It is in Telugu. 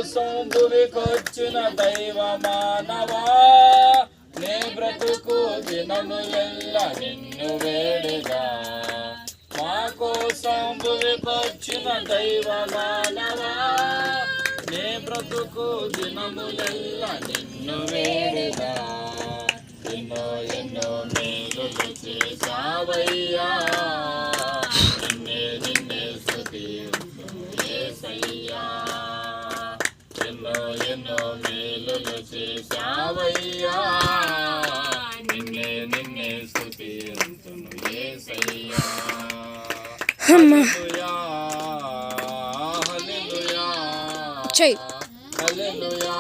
కోసం భువికొచ్చిన దైవ మానవా, నే బ్రతుకు దినములెల్ల నిన్ను వేడగా. మా కోసం భువికొచ్చిన దైవ మానవా, నే బ్రతుకు దినములెల్ల నిన్ను వేడగా. ఎన్నో ఎన్నో మేలులు చేశావయ్యా, నిన్నే నిన్నే స్తుతింతును యేసయ్యా. ఎన్నో ఎన్నో మేలులు చేశావయ్యా, నిన్నే నిన్నే స్తుతింతును యేసయ్యా. హల్లెలూయా హల్లెలూయా హల్లెలూయా.